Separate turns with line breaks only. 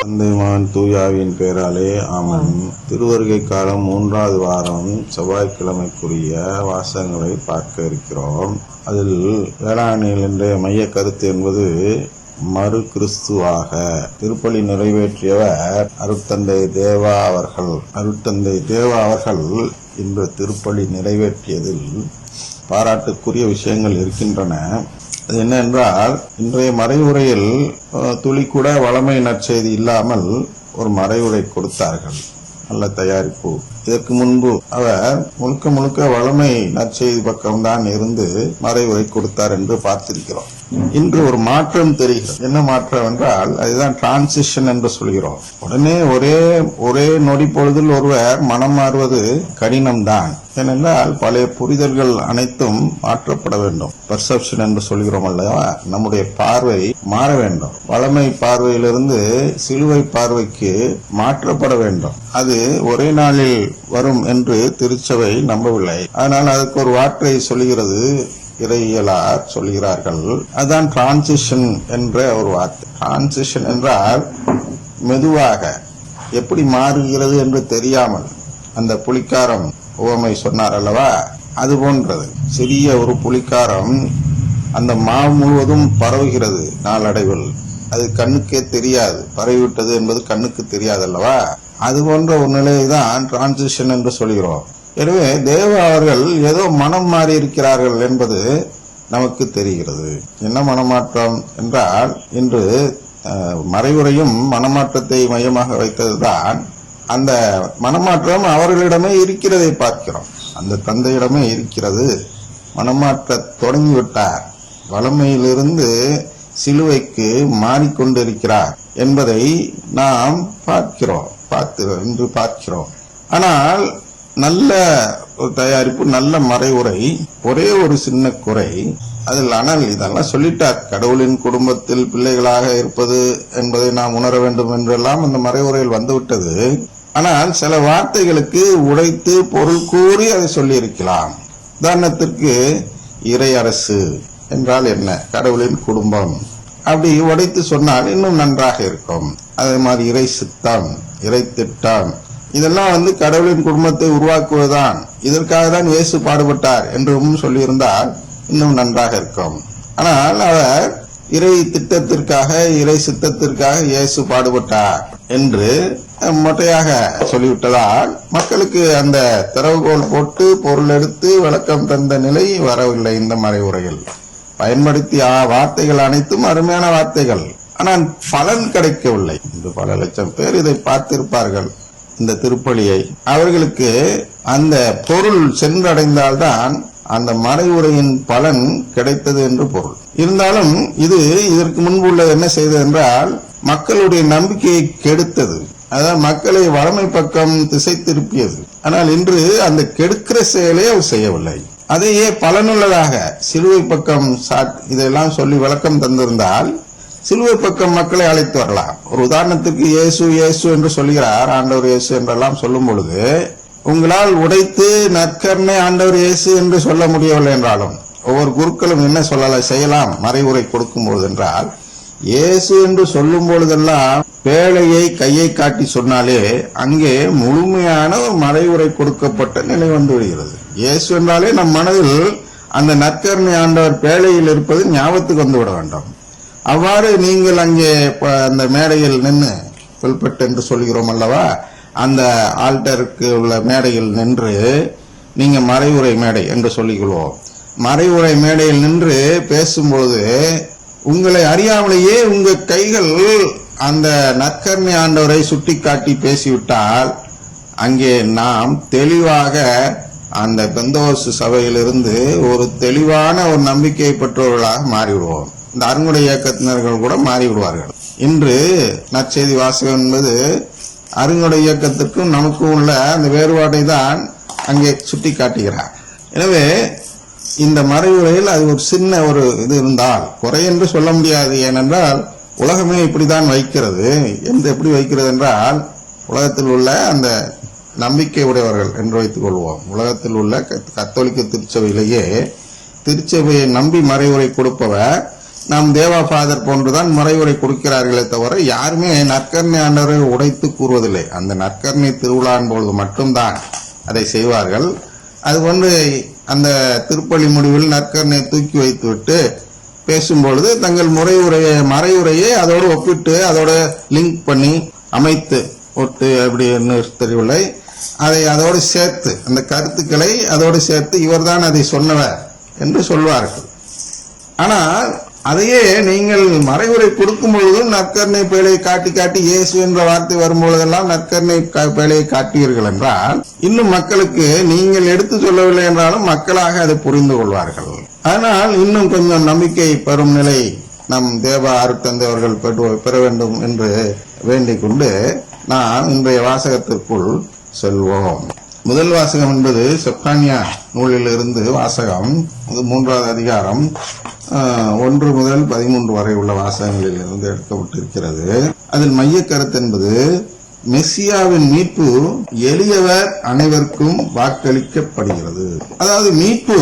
தந்தை மகன் தூயாவின் பெயராலே ஆமன். திருவருகை காலம் 3வது வாரம் செவ்வாய்க்கிழமைக்குரிய வாசகங்களை பார்க்க இருக்கிறோம். அதில் வேளாண்மையில் என்ற மைய கருத்து என்பது மறு கிறிஸ்துவாக. திருப்பலி நிறைவேற்றியவர் அருட்தந்தை தேவா அவர்கள் இன்று திருப்பலி நிறைவேற்றியதில் பாராட்டுக்குரிய விஷயங்கள் இருக்கின்றன. அது என்னென்றால், இன்றைய மறைவுரையில் துளி கூட வளமை நற்செய்தி இல்லாமல் ஒரு மறைவுரை கொடுத்தார்கள். நல்ல தயாரிப்பு. இதற்கு முன்பு அவர் முழுக்க வளமை நற்செய்தி பக்கம்தான் இருந்து மறைவுரை கொடுத்தார் என்று பார்த்திருக்கிறோம். இன்று ஒரு மாற்றம் தெரிகிறது. என்ன மாற்றம் என்றால், அதுதான் டிரான்சிஷன் என்று சொல்கிறோம். உடனே ஒரே நொடி பொழுதில் ஒருவர் மனம் மாறுவது கடினம்தான். ஏனென்றால் பழைய புரிதல்கள் அனைத்தும் மாற்றப்பட வேண்டும். பெர்செப்ஷன் என்று சொல்கிறோம் அல்லவா, நம்முடைய பார்வை மாற வேண்டும். வளமை பார்வையிலிருந்து சிலுவை பார்வைக்கு மாற்றப்பட வேண்டும். அது ஒரே நாளில் வரும் என்று திருச்சபை நம்பவில்லை. அதனால் அதுக்கு ஒரு வார்த்தை சொல்கிறது, இறையியலார் சொல்கிறார்கள். அதுதான் டிரான்சிஷன் என்ற ஒரு வார்த்தை. டிரான்சிஷன் என்றால் மெதுவாக எப்படி மாறுகிறது என்று தெரியாமல், அந்த புலிக்காரம் உவமை சொன்னார் அல்லவா, அது போன்றது. சிறிய ஒரு புலிக்காரம் அந்த மாவு முழுவதும் பரவுகிறது நாளடைவில். அது கண்ணுக்கே தெரியாது, பரவிவிட்டது என்பது கண்ணுக்கு தெரியாது அல்லவா. அது போன்ற ஒரு நிலையை தான் டிரான்சிஷன் என்று சொல்கிறோம். எனவே தேவா அவர்கள் ஏதோ மனம் மாறி இருக்கிறார்கள் என்பது நமக்கு தெரிகிறது. என்ன மனமாற்றம் என்றால், இன்று மறைவுரையும் மனமாற்றத்தை மையமாக வைத்ததுதான். அந்த மனமாற்றம் அவர்களிடமே இருக்கிறதை பார்க்கிறோம். அந்த தந்தையிடமே இருக்கிறது. மனமாற்ற தொடங்கிவிட்டார். வளமையிலிருந்து சிலுவைக்கு மாறிக்கொண்டிருக்கிறார் என்பதை நாம் இன்று பார்க்கிறோம். ஆனால் நல்ல ஒரு தயாரிப்பு, நல்ல மறைவுரை, ஒரே ஒரு சின்ன குறை அதில். ஆனால் இதெல்லாம் சொல்லிட்டார். கடவுளின் குடும்பத்தில் பிள்ளைகளாக இருப்பது என்பதை நாம் உணர வேண்டும் என்றெல்லாம் அந்த மறைவுரையில் வந்துவிட்டது. ஆனால் சில வார்த்தைகளுக்கு உடைத்து பொருள் கூறி அதை சொல்லி இருக்கலாம். உதாரணத்திற்கு, இறை அரசு என்றால் என்ன, கடவுளின் குடும்பம், அப்படி உடைத்து சொன்னால் இன்னும் நன்றாக இருக்கும். அதே மாதிரி இறை சித்தம், இறை திட்டம், இதெல்லாம் கடவுளின் குடும்பத்தை உருவாக்குவதுதான். இதற்காக தான் இயேசு பாடுபட்டார் என்றும் சொல்லியிருந்தால் இன்னும் நன்றாக இருக்கும். ஆனால் அவர் இறை திட்டத்திற்காக, இறை சித்தத்திற்காக இயேசு பாடுபட்டார் என்று மொட்டையாக சொல்லிவிட்டதால் மக்களுக்கு அந்த திறவுகோல் போட்டு பொருள் எடுத்து விளக்கம் தந்த நிலை வரவில்லை. இந்த மறைவுரையில் பயன்படுத்திய வார்த்தைகள் அனைத்தும் அருமையான வார்த்தைகள், ஆனால் பலன் கிடைக்கவில்லை. இன்று பல லட்சம் பேர் இதை பார்த்திருப்பார்கள், இந்த திருப்பலியை. அவர்களுக்கு அந்த பொருள் சென்றடைந்தால்தான் அந்த மறைவுரையின் பலன் கிடைத்தது என்று பொருள். இருந்தாலும் இதற்கு முன்பு உள்ளது என்ன செய்தது என்றால், மக்களுடைய நம்பிக்கையை கெடுத்தது. அதாவது மக்களை வளமை பக்கம் திசை திருப்பியது. ஆனால் இன்று அந்த கெடுக்கிற செயலை அவர் செய்யவில்லை. அதையே பலனுள்ளதாக சிலுவை பக்கம் இதெல்லாம் சொல்லி விளக்கம் தந்திருந்தால் சிலுவை பக்கம் மக்களை அழைத்து வரலாம். ஒரு உதாரணத்துக்கு, இயேசு என்று சொல்கிறார், ஆண்டவர் இயேசு என்றெல்லாம் சொல்லும் பொழுது, உங்களால் உடைத்து நற்கருணை ஆண்டவர் இயேசு என்று சொல்ல முடியவில்லை என்றாலும் ஒவ்வொரு குருக்களும் என்ன செய்யலாம் மறைவுரை கொடுக்கும் பொழுது என்றால், இயேசு என்று சொல்லும் பொழுதெல்லாம் பேழையை கையை காட்டி சொன்னாலே அங்கே முழுமையான ஒரு மறைவுரை கொடுக்கப்பட்ட நிலை வந்து விடுகிறது. இயேசு என்றாலே நம் மனதில் அந்த நற்கருணை ஆண்டவர் பேழையில் இருப்பது ஞாபகத்துக்கு வந்து விட வேண்டும். அவ்வாறு நீங்கள் அங்கே அந்த மேடையில் நின்று, புல்பெட் என்று சொல்கிறோம் அல்லவா, அந்த ஆல்டருக்கு உள்ள மேடையில் நின்று, நீங்க மறைவுரை மேடை என்று சொல்லிக்கொள்வோம், மறைவுரை மேடையில் நின்று பேசும்பொழுது உங்களை அறியாமலேயே உங்க கைகள் அந்த நற்கருணை ஆண்டவரை சுட்டி காட்டி பேசிவிட்டால் அங்கே நாம் தெளிவாக அந்த பெந்தோஸ்து சபையிலிருந்து ஒரு தெளிவான ஒரு நம்பிக்கை பெற்றவர்களாக மாறிவிடுவோம். இந்த அருங்குடை இயக்கத்தினர்கள் கூட மாறிவிடுவார்கள். இன்று நற்செய்தி வாசகம் என்பது அருங்குடை இயக்கத்திற்கும் நமக்கும் உள்ள அந்த வேறுபாட்டை தான் அங்கே சுட்டி காட்டுகிறார். எனவே இந்த மறைவுரையில் அது ஒரு சின்ன ஒரு இது இருந்தால் குறை என்று சொல்ல முடியாது. ஏனென்றால் உலகமே இப்படிதான் வைக்கிறது. எப்படி வைக்கிறது என்றால், உலகத்தில் உள்ள அந்த நம்பிக்கை உடையவர்கள் என்று வைத்துக் கொள்வோம். உலகத்தில் உள்ள கத்தோலிக்க திருச்சபையிலேயே திருச்சபையை நம்பி மறைவுரை கொடுப்பவர் நாம் தேவா ஃபாதர் போன்றுதான் மறைவுரை கொடுக்கிறார்களே தவிர யாருமே நற்கருணை ஆண்டவரை உடைத்து கூறுவதில்லை. அந்த நற்கருணை திருவிழான் பொழுது மட்டும்தான் அதை செய்வார்கள். அதுபோன்று அந்த திருப்பலி முடிவில் நற்கருணை தூக்கி வைத்துவிட்டு பேசும்பொழுது தங்கள் மறைவுரையை அதோடு ஒப்பிட்டு அதோட லிங்க் பண்ணி அமைத்து ஒட்டு அப்படி என்ன தெரியவில்லை, அதை அதோடு சேர்த்து அந்த கருத்துக்களை அதோடு சேர்த்து இவர்தான் அதை சொன்னவர் என்று சொல்வார்கள். ஆனால் அதையே நீங்கள் மறைவுரை கொடுக்கும் பொழுதும் நற்கருணை பேழையை காட்டி காட்டி இயேசு என்ற வார்த்தை வரும்பொழுதெல்லாம் நற்கருணை பேழையை காட்டுவீர்கள் என்றால் இன்னும் மக்களுக்கு நீங்கள் எடுத்து சொல்லவில்லை என்றாலும் மக்களாக அதை புரிந்து கொள்வார்கள். அதனால் இன்னும் கொஞ்சம் நம்பிக்கை பெறும் நிலை நம் தேவ அருட்தந்தை அவர்கள் பெற வேண்டும் என்று வேண்டிக் கொண்டு நாம் இன்றைய வாசகத்திற்குள் செல்வோம். முதல் வாசகம் என்பது செப்பனியா நூலில் இருந்து வாசகம். இது 3வது அதிகாரம் 1 முதல் 13 வரை உள்ள வாசகங்களில் இருந்து எடுக்கப்பட்டிருக்கிறது. அதில் மைய கருத்து என்பது மெசியாவின் மீட்பு எளியவர் அனைவருக்கும் வாக்களிக்கப்படுகிறது. அதாவது மீட்பு